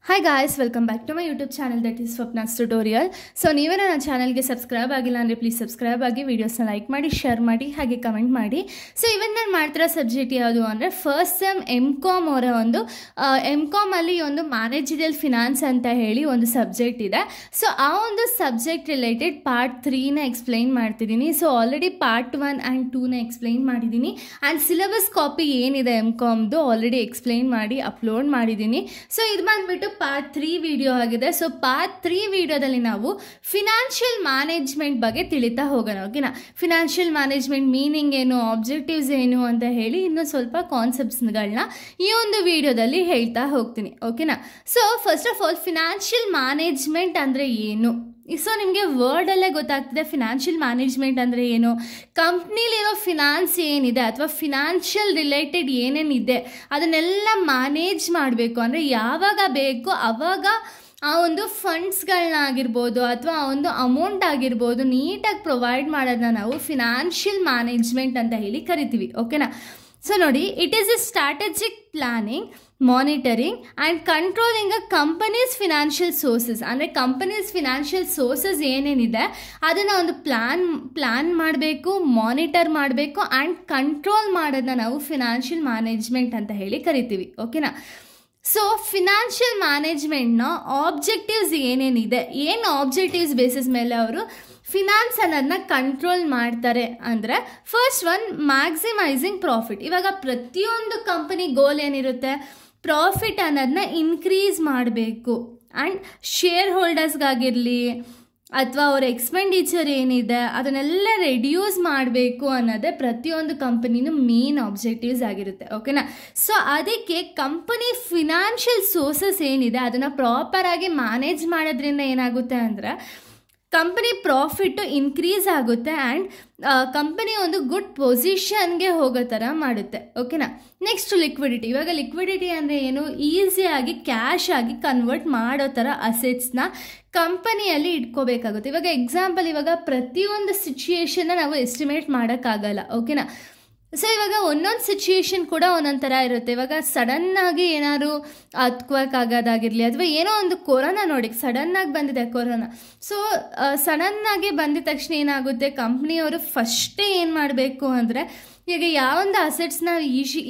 Hi guys, welcome back to my YouTube channel that is Swapna's Tutorial. So ನೀವೇ ನನ್ನ ಚಾನಲ್ಗೆ subscribe ಆಗಿಲ್ಲ ಅಂದರೆ ಪ್ಲೀಸ್ ಸಬ್ಸ್ಕ್ರೈಬ್ ಆಗಿ ವಿಡಿಯೋಸ್ನ ಲೈಕ್ ಮಾಡಿ ಶೇರ್ ಮಾಡಿ ಹಾಗೆ ಕಮೆಂಟ್ ಮಾಡಿ. ಸೊ ಇವತ್ತು ನಾನು ಮಾಡ್ತಿರೋ ಸಬ್ಜೆಕ್ಟ್ ಯಾವುದು ಅಂದರೆ ಫಸ್ಟ್ ಸೆಮ್ ಎಮ್.ಕಾಮ್ ಅವರ ಒಂದು ಎಮ್.ಕಾಮಲ್ಲಿ ಒಂದು ಮ್ಯಾನೇಜರಿಯಲ್ ಫಿನಾನ್ಸ್ ಅಂತ ಹೇಳಿ ಒಂದು ಸಬ್ಜೆಕ್ಟ್ ಇದೆ. ಸೊ ಆ ಒಂದು ಸಬ್ಜೆಕ್ಟ್ ರಿಲೇಟೆಡ್ ಪಾರ್ಟ್ 3ನ ಎಕ್ಸ್ಪ್ಲೈನ್ ಮಾಡ್ತಿದ್ದೀನಿ. ಸೊ ಆಲ್ರೆಡಿ ಪಾರ್ಟ್ 1 ಆ್ಯಂಡ್ 2ನ ಎಕ್ಸ್ಪ್ಲೈನ್ ಮಾಡಿದ್ದೀನಿ ಆ್ಯಂಡ್ ಸಿಲೆಬಸ್ ಕಾಪಿ ಏನಿದೆ ಎಮ್.ಕಾಮ್ದು ಆಲ್ರೆಡಿ ಎಕ್ಸ್ಪ್ಲೈನ್ ಮಾಡಿ ಅಪ್ಲೋಡ್ ಮಾಡಿದ್ದೀನಿ. ಸೊ ಇದು ಬಂದುಬಿಟ್ಟು ಪಾರ್ಟ್ 3 ವಿಡಿಯೋ ಆಗಿದೆ. ಸೊ ಪಾರ್ಟ್ 3 ವಿಡಿಯೋದಲ್ಲಿ ನಾವು ಫಿನಾನ್ಷಿಯಲ್ ಮ್ಯಾನೇಜ್ಮೆಂಟ್ ಬಗ್ಗೆ ತಿಳಿತಾ ಹೋಗೋಣ. ಓಕೆನಾ, ಫಿನಾನ್ಷಿಯಲ್ ಮ್ಯಾನೇಜ್ಮೆಂಟ್ ಮೀನಿಂಗ್ ಏನು, ಆಬ್ಜೆಕ್ಟಿವ್ಸ್ ಏನು ಅಂತ ಹೇಳಿ ಇನ್ನೂ ಸ್ವಲ್ಪ ಕಾನ್ಸೆಪ್ಟ್ಸ್ಗಳನ್ನ ಈ ಒಂದು ವಿಡಿಯೋದಲ್ಲಿ ಹೇಳ್ತಾ ಹೋಗ್ತೀನಿ. ಓಕೆನಾ, so first of all financial management ಅಂದರೆ ಏನು? ಸೊ ನಿಮಗೆ ವರ್ಡಲ್ಲೇ ಗೊತ್ತಾಗ್ತದೆ ಫಿನಾನ್ಷಿಯಲ್ ಮ್ಯಾನೇಜ್ಮೆಂಟ್ ಅಂದರೆ ಏನು. ಕಂಪ್ನಿಲಿರೋ ಫಿನಾನ್ಸ್ ಏನಿದೆ ಅಥವಾ ಫಿನಾನ್ಷಿಯಲ್ ರಿಲೇಟೆಡ್ ಏನೇನಿದೆ ಅದನ್ನೆಲ್ಲ ಮ್ಯಾನೇಜ್ ಮಾಡಬೇಕು ಅಂದರೆ ಯಾವಾಗ ಬೇಕು ಆವಾಗ ಆ ಒಂದು ಫಂಡ್ಸ್ಗಳನ್ನಾಗಿರ್ಬೋದು ಅಥವಾ ಆ ಒಂದು ಅಮೌಂಟ್ ಆಗಿರ್ಬೋದು ನೀಟಾಗಿ ಪ್ರೊವೈಡ್ ಮಾಡೋದನ್ನ ನಾವು ಫಿನಾನ್ಷಿಯಲ್ ಮ್ಯಾನೇಜ್ಮೆಂಟ್ ಅಂತ ಹೇಳಿ ಕರಿತೀವಿ. ಓಕೆನಾ, ಸೊ ನೋಡಿ, it is A strategic planning, monitoring and controlling a companies financial sources. ಅಂದರೆ ಕಂಪನೀಸ್ ಫಿನಾನ್ಷಿಯಲ್ ಸೋರ್ಸಸ್ ಏನೇನಿದೆ ಅದನ್ನು ಒಂದು ಪ್ಲ್ಯಾನ್ ಮಾಡಬೇಕು, ಮಾನಿಟರ್ ಮಾಡಬೇಕು ಆ್ಯಂಡ್ ಕಂಟ್ರೋಲ್ ಮಾಡೋದನ್ನ ನಾವು ಫಿನಾನ್ಷಿಯಲ್ ಮ್ಯಾನೇಜ್ಮೆಂಟ್ ಅಂತ ಹೇಳಿ ಕರಿತೀವಿ. ಓಕೆನಾ, ಸೊ ಫಿನಾನ್ಷಿಯಲ್ ಮ್ಯಾನೇಜ್ಮೆಂಟ್ನ ಆಬ್ಜೆಕ್ಟಿವ್ಸ್ ಏನೇನಿದೆ, ಏನು ಆಬ್ಜೆಕ್ಟಿವ್ಸ್ ಬೇಸಿಸ್ ಮೇಲೆ ಅವರು ಫಿನಾನ್ಸ್ ಅನ್ನೋದನ್ನ ಕಂಟ್ರೋಲ್ ಮಾಡ್ತಾರೆ ಅಂದರೆ ಫಸ್ಟ್ ಒನ್ ಮ್ಯಾಕ್ಸಿಮೈಸಿಂಗ್ ಪ್ರಾಫಿಟ್. ಇವಾಗ ಪ್ರತಿಯೊಂದು ಕಂಪನಿ ಗೋಲ್ ಏನಿರುತ್ತೆ, ಪ್ರಾಫಿಟ್ ಅನ್ನೋದನ್ನ ಇನ್ಕ್ರೀಸ್ ಮಾಡಬೇಕು ಆ್ಯಂಡ್ ಶೇರ್ ಹೋಲ್ಡರ್ಸ್ಗಾಗಿರಲಿ ಅಥವಾ ಅವ್ರ ಎಕ್ಸ್ಪೆಂಡಿಚರ್ ಏನಿದೆ ಅದನ್ನೆಲ್ಲ ರೆಡ್ಯೂಸ್ ಮಾಡಬೇಕು ಅನ್ನೋದೇ ಪ್ರತಿಯೊಂದು ಕಂಪನಿನೂ ಮೇನ್ ಆಬ್ಜೆಕ್ಟಿವ್ಸ್ ಆಗಿರುತ್ತೆ. ಓಕೆನಾ, ಸೊ ಅದಕ್ಕೆ ಕಂಪನಿ ಫಿನಾನ್ಷಿಯಲ್ ಸೋರ್ಸಸ್ ಏನಿದೆ ಅದನ್ನು ಪ್ರಾಪರಾಗಿ ಮ್ಯಾನೇಜ್ ಮಾಡೋದ್ರಿಂದ ಏನಾಗುತ್ತೆ ಅಂದರೆ ಕಂಪನಿ ಪ್ರಾಫಿಟ್ಟು ಇನ್ಕ್ರೀಸ್ ಆಗುತ್ತೆ ಆ್ಯಂಡ್ ಕಂಪನಿ ಒಂದು ಗುಡ್ ಪೊಸಿಷನ್ಗೆ ಹೋಗೋ ಥರ ಮಾಡುತ್ತೆ. ಓಕೆನಾ, ನೆಕ್ಸ್ಟ್ ಲಿಕ್ವಿಡಿಟಿ. ಇವಾಗ ಲಿಕ್ವಿಡಿಟಿ ಅಂದರೆ ಏನು, ಈಸಿಯಾಗಿ ಕ್ಯಾಶ್ ಆಗಿ ಕನ್ವರ್ಟ್ ಮಾಡೋ ಥರ ಅಸೆಟ್ಸ್ನ ಕಂಪನಿಯಲ್ಲಿ ಇಟ್ಕೋಬೇಕಾಗುತ್ತೆ. ಇವಾಗ ಎಕ್ಸಾಂಪಲ್, ಇವಾಗ ಪ್ರತಿಯೊಂದು ಸಿಚುಯೇಷನ್ನ ನಾವು ಎಸ್ಟಿಮೇಟ್ ಮಾಡೋಕ್ಕಾಗಲ್ಲ. ಓಕೆನಾ, ಸೊ ಇವಾಗ ಒಂದೊಂದು ಸಿಚುಯೇಷನ್ ಕೂಡ ಒಂದೊಂದು ಥರ ಇರುತ್ತೆ. ಇವಾಗ ಸಡನ್ನಾಗಿ ಏನಾದ್ರು ಅತ್ಕ್ವೇಕ್ ಆಗೋದಾಗಿರಲಿ ಅಥವಾ ಏನೋ ಒಂದು ಕೊರೋನಾ ನೋಡಿ ಸಡನ್ನಾಗಿ ಬಂದಿದೆ ಕೊರೋನಾ. ಸೊ ಸಡನ್ನಾಗಿ ಬಂದಿದ ತಕ್ಷಣ ಏನಾಗುತ್ತೆ, ಕಂಪ್ನಿಯವರು ಫಸ್ಟೇ ಏನು ಮಾಡಬೇಕು ಅಂದರೆ ಈಗ ಯಾವೊಂದು ಅಸೆಟ್ಸ್ನ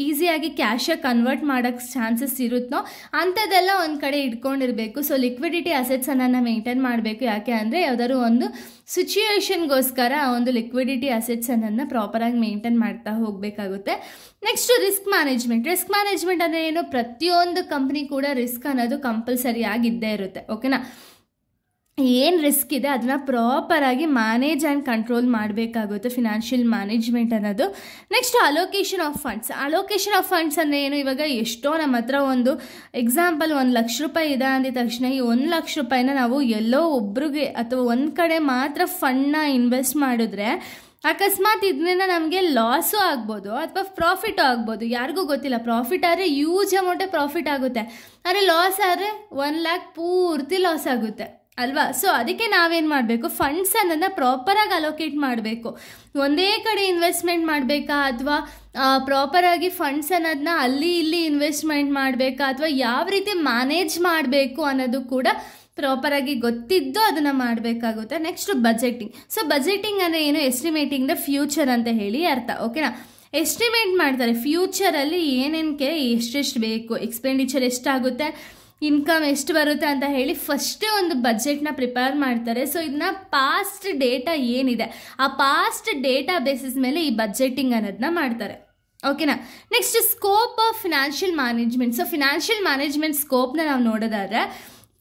ಈಸಿಯಾಗಿ ಕ್ಯಾಶಾಗಿ ಕನ್ವರ್ಟ್ ಮಾಡೋಕ್ಕೆ ಚಾನ್ಸಸ್ ಇರುತ್ತೋ ಅಂಥದ್ದೆಲ್ಲ ಒಂದು ಕಡೆ ಇಟ್ಕೊಂಡಿರಬೇಕು. ಸೊ ಲಿಕ್ವಿಡಿಟಿ ಅಸೆಟ್ಸನ್ನು ಮೇಂಟೈನ್ ಮಾಡಬೇಕು. ಯಾಕೆ ಅಂದರೆ ಯಾವ್ದಾದ್ರು ಒಂದು ಸಿಚುಯೇಷನ್ಗೋಸ್ಕರ ಆ ಒಂದು ಲಿಕ್ವಿಡಿಟಿ ಅಸೆಟ್ಸನ್ನು ಪ್ರಾಪರಾಗಿ ಮೇಂಟೈನ್ ಮಾಡ್ತಾ ಹೋಗಬೇಕಾಗುತ್ತೆ. Next risk management. Risk management ಅಂದರೆ ಏನು, ಪ್ರತಿಯೊಂದು ಕಂಪ್ನಿ ಕೂಡ ರಿಸ್ಕ್ ಅನ್ನೋದು ಕಂಪಲ್ಸರಿ ಆಗಿದ್ದೇ ಇರುತ್ತೆ. ಓಕೆನಾ, ಏನು ರಿಸ್ಕ್ ಇದೆ ಅದನ್ನು ಪ್ರಾಪರಾಗಿ ಮ್ಯಾನೇಜ್ ಆ್ಯಂಡ್ ಕಂಟ್ರೋಲ್ ಮಾಡಬೇಕಾಗುತ್ತೆ ಫಿನಾನ್ಷಿಯಲ್ ಮ್ಯಾನೇಜ್ಮೆಂಟ್ ಅನ್ನೋದು. Next allocation of funds. Allocation of funds ಅಂದರೆ ಏನು, ಇವಾಗ ಎಷ್ಟೋ ನಮ್ಮ ಹತ್ರ ಒಂದು ಎಕ್ಸಾಂಪಲ್ 1 ಲಕ್ಷ ರೂಪಾಯಿ ಇದೆ ಅಂದಿದ ತಕ್ಷಣ ಈ 1 ಲಕ್ಷ ರೂಪಾಯಿನ ನಾವು ಎಲ್ಲೋ ಒಬ್ರಿಗೆ ಅಥವಾ ಒಂದು ಕಡೆ ಮಾತ್ರ ಫಂಡ್ನ ಇನ್ವೆಸ್ಟ್ ಮಾಡಿದ್ರೆ ಅಕಸ್ಮಾತ್ ಇದರಿಂದ ನಮಗೆ ಲಾಸು ಆಗ್ಬೋದು ಅಥವಾ ಪ್ರಾಫಿಟು ಆಗ್ಬೋದು, ಯಾರಿಗೂ ಗೊತ್ತಿಲ್ಲ. ಪ್ರಾಫಿಟ್ ಆದರೆ ಯೂಜ್ ಅಮೌಂಟೇ ಪ್ರಾಫಿಟ್ ಆಗುತ್ತೆ, ಆದರೆ ಲಾಸ್ ಆದರೆ 1 ಲ್ಯಾಕ್ ಪೂರ್ತಿ ಲಾಸ್ ಆಗುತ್ತೆ ಅಲ್ವಾ. ಸೊ ಅದಕ್ಕೆ ನಾವೇನು ಮಾಡಬೇಕು, ಫಂಡ್ಸ್ ಅನ್ನೋದನ್ನ ಪ್ರಾಪರಾಗಿ ಅಲೋಕೇಟ್ ಮಾಡಬೇಕು. ಒಂದೇ ಕಡೆ ಇನ್ವೆಸ್ಟ್ಮೆಂಟ್ ಮಾಡಬೇಕಾ ಅಥವಾ ಪ್ರಾಪರಾಗಿ ಫಂಡ್ಸ್ ಅನ್ನೋದನ್ನ ಅಲ್ಲಿ ಇಲ್ಲಿ ಇನ್ವೆಸ್ಟ್ಮೆಂಟ್ ಮಾಡಬೇಕಾ ಅಥವಾ ಯಾವ ರೀತಿ ಮ್ಯಾನೇಜ್ ಮಾಡಬೇಕು ಅನ್ನೋದು ಕೂಡ ಪ್ರಾಪರಾಗಿ ಗೊತ್ತಿದ್ದು ಅದನ್ನು ಮಾಡಬೇಕಾಗುತ್ತೆ. Next budgeting. ಸೊ ಬಜೆಟಿಂಗ್ ಅಂದರೆ ಏನು, ಎಸ್ಟಿಮೇಟಿಂಗ್ ದ ಫ್ಯೂಚರ್ ಅಂತ ಹೇಳಿ ಅರ್ಥ. ಓಕೆನಾ, ಎಸ್ಟಿಮೇಟ್ ಮಾಡ್ತಾರೆ ಫ್ಯೂಚರಲ್ಲಿ ಏನೇನಕ್ಕೆ ಎಷ್ಟೆಷ್ಟು ಬೇಕು, ಎಕ್ಸ್ಪೆಂಡಿಚರ್ ಎಷ್ಟಾಗುತ್ತೆ, ಇನ್ಕಮ್ ಎಷ್ಟು ಬರುತ್ತೆ ಅಂತ ಹೇಳಿ ಫಸ್ಟೇ ಒಂದು ಬಜೆಟ್ನ ಪ್ರಿಪೇರ್ ಮಾಡ್ತಾರೆ. ಸೊ ಇದನ್ನ ಪಾಸ್ಟ್ ಡೇಟಾ ಏನಿದೆ ಆ ಪಾಸ್ಟ್ ಡೇಟಾ ಬೇಸಿಸ್ ಮೇಲೆ ಈ ಬಜೆಟಿಂಗ್ ಅನ್ನೋದನ್ನ ಮಾಡ್ತಾರೆ. ಓಕೆನಾ, next scope of financial management. So financial management ಸ್ಕೋಪ್ನ ನಾವು ನೋಡೋದಾದ್ರೆ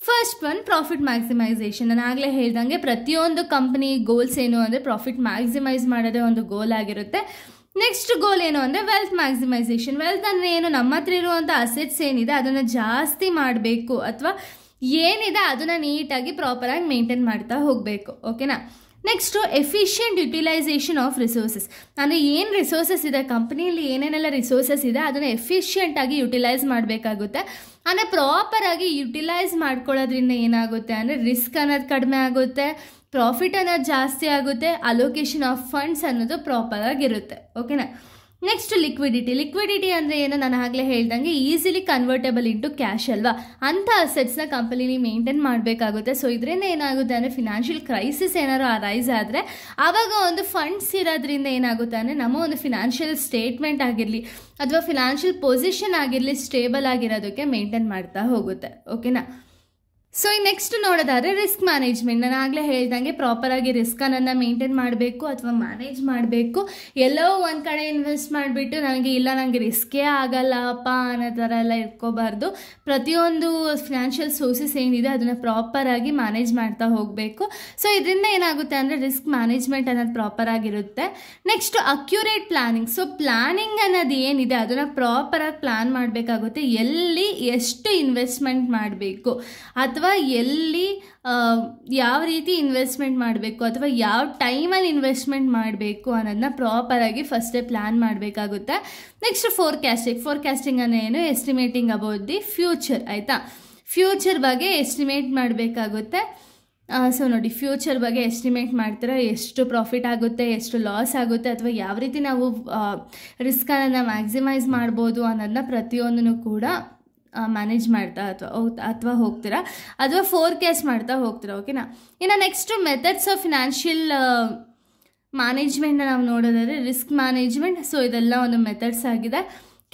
ಫಸ್ಟ್ ಒನ್ ಪ್ರಾಫಿಟ್ ಮ್ಯಾಕ್ಸಿಮೈಸೇಷನ್. ನಾನು ಆಗಲೇ ಹೇಳ್ದಂಗೆ ಪ್ರತಿಯೊಂದು ಕಂಪ್ನಿ ಗೋಲ್ಸ್ ಏನು ಅಂದರೆ ಪ್ರಾಫಿಟ್ ಮ್ಯಾಕ್ಸಿಮೈಸ್ ಮಾಡೋದೇ ಒಂದು ಗೋಲ್ ಆಗಿರುತ್ತೆ. ನೆಕ್ಸ್ಟ್ ಗೋಲ್ ಏನು ಅಂದರೆ ವೆಲ್ತ್ ಮ್ಯಾಕ್ಸಿಮೈಸೇಷನ್. ವೆಲ್ತ್ ಅಂದರೆ ಏನು, ನಮ್ಮ ಹತ್ರ ಇರುವಂಥ ಅಸೆಟ್ಸ್ ಏನಿದೆ ಅದನ್ನು ಜಾಸ್ತಿ ಮಾಡಬೇಕು ಅಥವಾ ಏನಿದೆ ಅದನ್ನು ನೀಟಾಗಿ ಪ್ರಾಪರಾಗಿ ಮೇಂಟೈನ್ ಮಾಡ್ತಾ ಹೋಗಬೇಕು. ಓಕೆನಾ, next efficient utilisation of resources. ಅಂದರೆ ಏನು ರಿಸೋರ್ಸಸ್ ಇದೆ ಕಂಪ್ನಿಯಲ್ಲಿ, ಏನೇನೆಲ್ಲ ರಿಸೋರ್ಸಸ್ ಇದೆ ಅದನ್ನು ಎಫಿಷಿಯೆಂಟಾಗಿ ಯುಟಿಲೈಸ್ ಮಾಡಬೇಕಾಗುತ್ತೆ. ಅಂದರೆ ಪ್ರಾಪರಾಗಿ ಯುಟಿಲೈಸ್ ಮಾಡ್ಕೊಳ್ಳೋದ್ರಿಂದ ಏನಾಗುತ್ತೆ ಅಂದರೆ ರಿಸ್ಕ್ ಅನ್ನೋದು ಕಡಿಮೆ ಆಗುತ್ತೆ, ಪ್ರಾಫಿಟ್ ಅನ್ನೋದು ಜಾಸ್ತಿ ಆಗುತ್ತೆ, ಅಲೋಕೇಶನ್ ಆಫ್ ಫಂಡ್ಸ್ ಅನ್ನೋದು ಪ್ರಾಪರಾಗಿರುತ್ತೆ. ಓಕೆನಾ, ನೆಕ್ಸ್ಟ್ ಲಿಕ್ವಿಡಿಟಿ ಅಂದರೆ ಏನು, ನಾನು ಆಗಲೇ ಹೇಳ್ದಂಗೆ ಈಸಿಲಿ ಕನ್ವರ್ಟೇಬಲ್ ಇಂಟು ಕ್ಯಾಶ್ ಅಲ್ವಾ, ಅಂಥ ಅಸೆಟ್ಸ್ನ ಕಂಪನಿಲಿ ಮೇಂಟೈನ್ ಮಾಡಬೇಕಾಗುತ್ತೆ. ಸೊ ಇದರಿಂದ ಏನಾಗುತ್ತೆ ಅಂದರೆ ಫಿನಾನ್ಷಿಯಲ್ ಕ್ರೈಸಿಸ್ ಏನಾದ್ರು ಅರೈಸ್ ಆದರೆ ಆವಾಗ ಒಂದು ಫಂಡ್ಸ್ ಇರೋದ್ರಿಂದ ಏನಾಗುತ್ತೆ ಅಂದರೆ ನಮ್ಮ ಒಂದು ಫಿನಾನ್ಷಿಯಲ್ ಸ್ಟೇಟ್ಮೆಂಟ್ ಆಗಿರಲಿ ಅಥವಾ ಫಿನಾನ್ಷಿಯಲ್ ಪೊಸಿಷನ್ ಆಗಿರಲಿ ಸ್ಟೇಬಲ್ ಆಗಿರೋದಕ್ಕೆ ಮೇಂಟೈನ್ ಮಾಡ್ತಾ ಹೋಗುತ್ತೆ. ಓಕೆನಾ. ಸೊ ಈ ನೆಕ್ಸ್ಟ್ ನೋಡೋದಾದರೆ ರಿಸ್ಕ್ ಮ್ಯಾನೇಜ್ಮೆಂಟ್. ನಾನು ಆಗಲೇ ಹೇಳ್ದಂಗೆ ಪ್ರಾಪರಾಗಿ ರಿಸ್ಕನ್ನು ಮೇಂಟೈನ್ ಮಾಡಬೇಕು ಅಥವಾ ಮ್ಯಾನೇಜ್ ಮಾಡಬೇಕು. ಎಲ್ಲೋ ಒಂದು ಕಡೆ ಇನ್ವೆಸ್ಟ್ ಮಾಡಿಬಿಟ್ಟು ನನಗೆ ರಿಸ್ಕೇ ಆಗಲ್ಲಪ್ಪ ಅನ್ನೋ ಥರ ಎಲ್ಲ ಇಟ್ಕೋಬಾರ್ದು. ಪ್ರತಿಯೊಂದು ಫಿನಾನ್ಷಿಯಲ್ ಸೋರ್ಸಸ್ ಏನಿದೆ ಅದನ್ನು ಪ್ರಾಪರಾಗಿ ಮ್ಯಾನೇಜ್ ಮಾಡ್ತಾ ಹೋಗಬೇಕು. ಸೊ ಇದರಿಂದ ಏನಾಗುತ್ತೆ ಅಂದರೆ ರಿಸ್ಕ್ ಮ್ಯಾನೇಜ್ಮೆಂಟ್ ಅನ್ನೋದು ಪ್ರಾಪರಾಗಿರುತ್ತೆ. Next accurate planning. So planning ಅನ್ನೋದು ಏನಿದೆ ಅದನ್ನು ಪ್ರಾಪರಾಗಿ ಪ್ಲ್ಯಾನ್ ಮಾಡಬೇಕಾಗುತ್ತೆ. ಎಲ್ಲಿ ಎಷ್ಟು ಇನ್ವೆಸ್ಟ್ಮೆಂಟ್ ಮಾಡಬೇಕು ಅಥವಾ ಎಲ್ಲಿ ಯಾವ ರೀತಿ ಇನ್ವೆಸ್ಟ್ಮೆಂಟ್ ಮಾಡಬೇಕು ಅಥವಾ ಯಾವ ಟೈಮಲ್ಲಿ ಇನ್ವೆಸ್ಟ್ಮೆಂಟ್ ಮಾಡಬೇಕು ಅನ್ನೋದನ್ನ ಪ್ರಾಪರಾಗಿ ಫಸ್ಟೇ ಪ್ಲ್ಯಾನ್ ಮಾಡಬೇಕಾಗುತ್ತೆ. ನೆಕ್ಸ್ಟ್ ಫೋರ್ಕಾಸ್ಟಿಂಗ್ ಅನ್ನೋ ಏನು, ಎಸ್ಟಿಮೇಟಿಂಗ್ ಅಬೌಟ್ ದಿ ಫ್ಯೂಚರ್. ಆಯಿತಾ, ಫ್ಯೂಚರ್ ಬಗ್ಗೆ ಎಸ್ಟಿಮೇಟ್ ಮಾಡಬೇಕಾಗುತ್ತೆ. ಸೊ ನೋಡಿ, ಫ್ಯೂಚರ್ ಬಗ್ಗೆ ಎಸ್ಟಿಮೇಟ್ ಮಾಡ್ತೀರಾ, ಎಷ್ಟು ಪ್ರಾಫಿಟ್ ಆಗುತ್ತೆ, ಎಷ್ಟು ಲಾಸ್ ಆಗುತ್ತೆ, ಅಥವಾ ಯಾವ ರೀತಿ ನಾವು ರಿಸ್ಕನ್ನು ಮ್ಯಾಕ್ಸಿಮೈಸ್ ಮಾಡ್ಬೋದು ಅನ್ನೋದನ್ನ ಪ್ರತಿಯೊಂದನ್ನು ಕೂಡ ಮ್ಯಾನೇಜ್ ಮಾಡ್ತಾ ಅಥವಾ ಹೋಗ್ತೀರಾ ಅಥವಾ ಫೋರ್ಕಾಸ್ಟ್ ಮಾಡ್ತಾ ಹೋಗ್ತೀರಾ. ಓಕೆನಾ. ಇನ್ನು ನೆಕ್ಸ್ಟು ಮೆಥಡ್ಸ್ ಆಫ್ ಫಿನಾನ್ಷಿಯಲ್ ಮ್ಯಾನೇಜ್ಮೆಂಟ್ನ ನಾವು ನೋಡೋದಾದರೆ ರಿಸ್ಕ್ ಮ್ಯಾನೇಜ್ಮೆಂಟ್. ಸೊ ಇದೆಲ್ಲ ಒಂದು ಮೆಥಡ್ಸ್ ಆಗಿದೆ.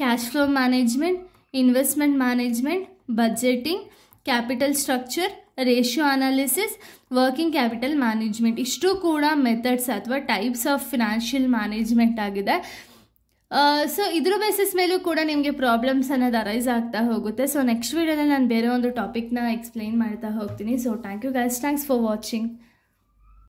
Cash flow management, investment management, budgeting, capital structure, ratio analysis, working capital management. ಇಷ್ಟು ಕೂಡ ಮೆಥಡ್ಸ್ ಅಥವಾ ಟೈಪ್ಸ್ ಆಫ್ ಫಿನಾನ್ಷಿಯಲ್ ಮ್ಯಾನೇಜ್ಮೆಂಟ್ ಆಗಿದೆ. ಸೊ ಇದ್ರ ಬೇಸಿಸ್ ಮೇಲೂ ಕೂಡ ನಿಮಗೆ ಪ್ರಾಬ್ಲಮ್ಸ್ ಅನ್ನೋದು ಅರೈಸ್ ಆಗ್ತಾ ಹೋಗುತ್ತೆ. ಸೊ ನೆಕ್ಸ್ಟ್ ವೀಡಿಯೋದಲ್ಲಿ ನಾನು ಬೇರೆ ಒಂದು ಟಾಪಿಕ್ನ ಎಕ್ಸ್ಪ್ಲೈನ್ ಮಾಡ್ತಾ ಹೋಗ್ತೀನಿ. So thank you guys, thanks for watching.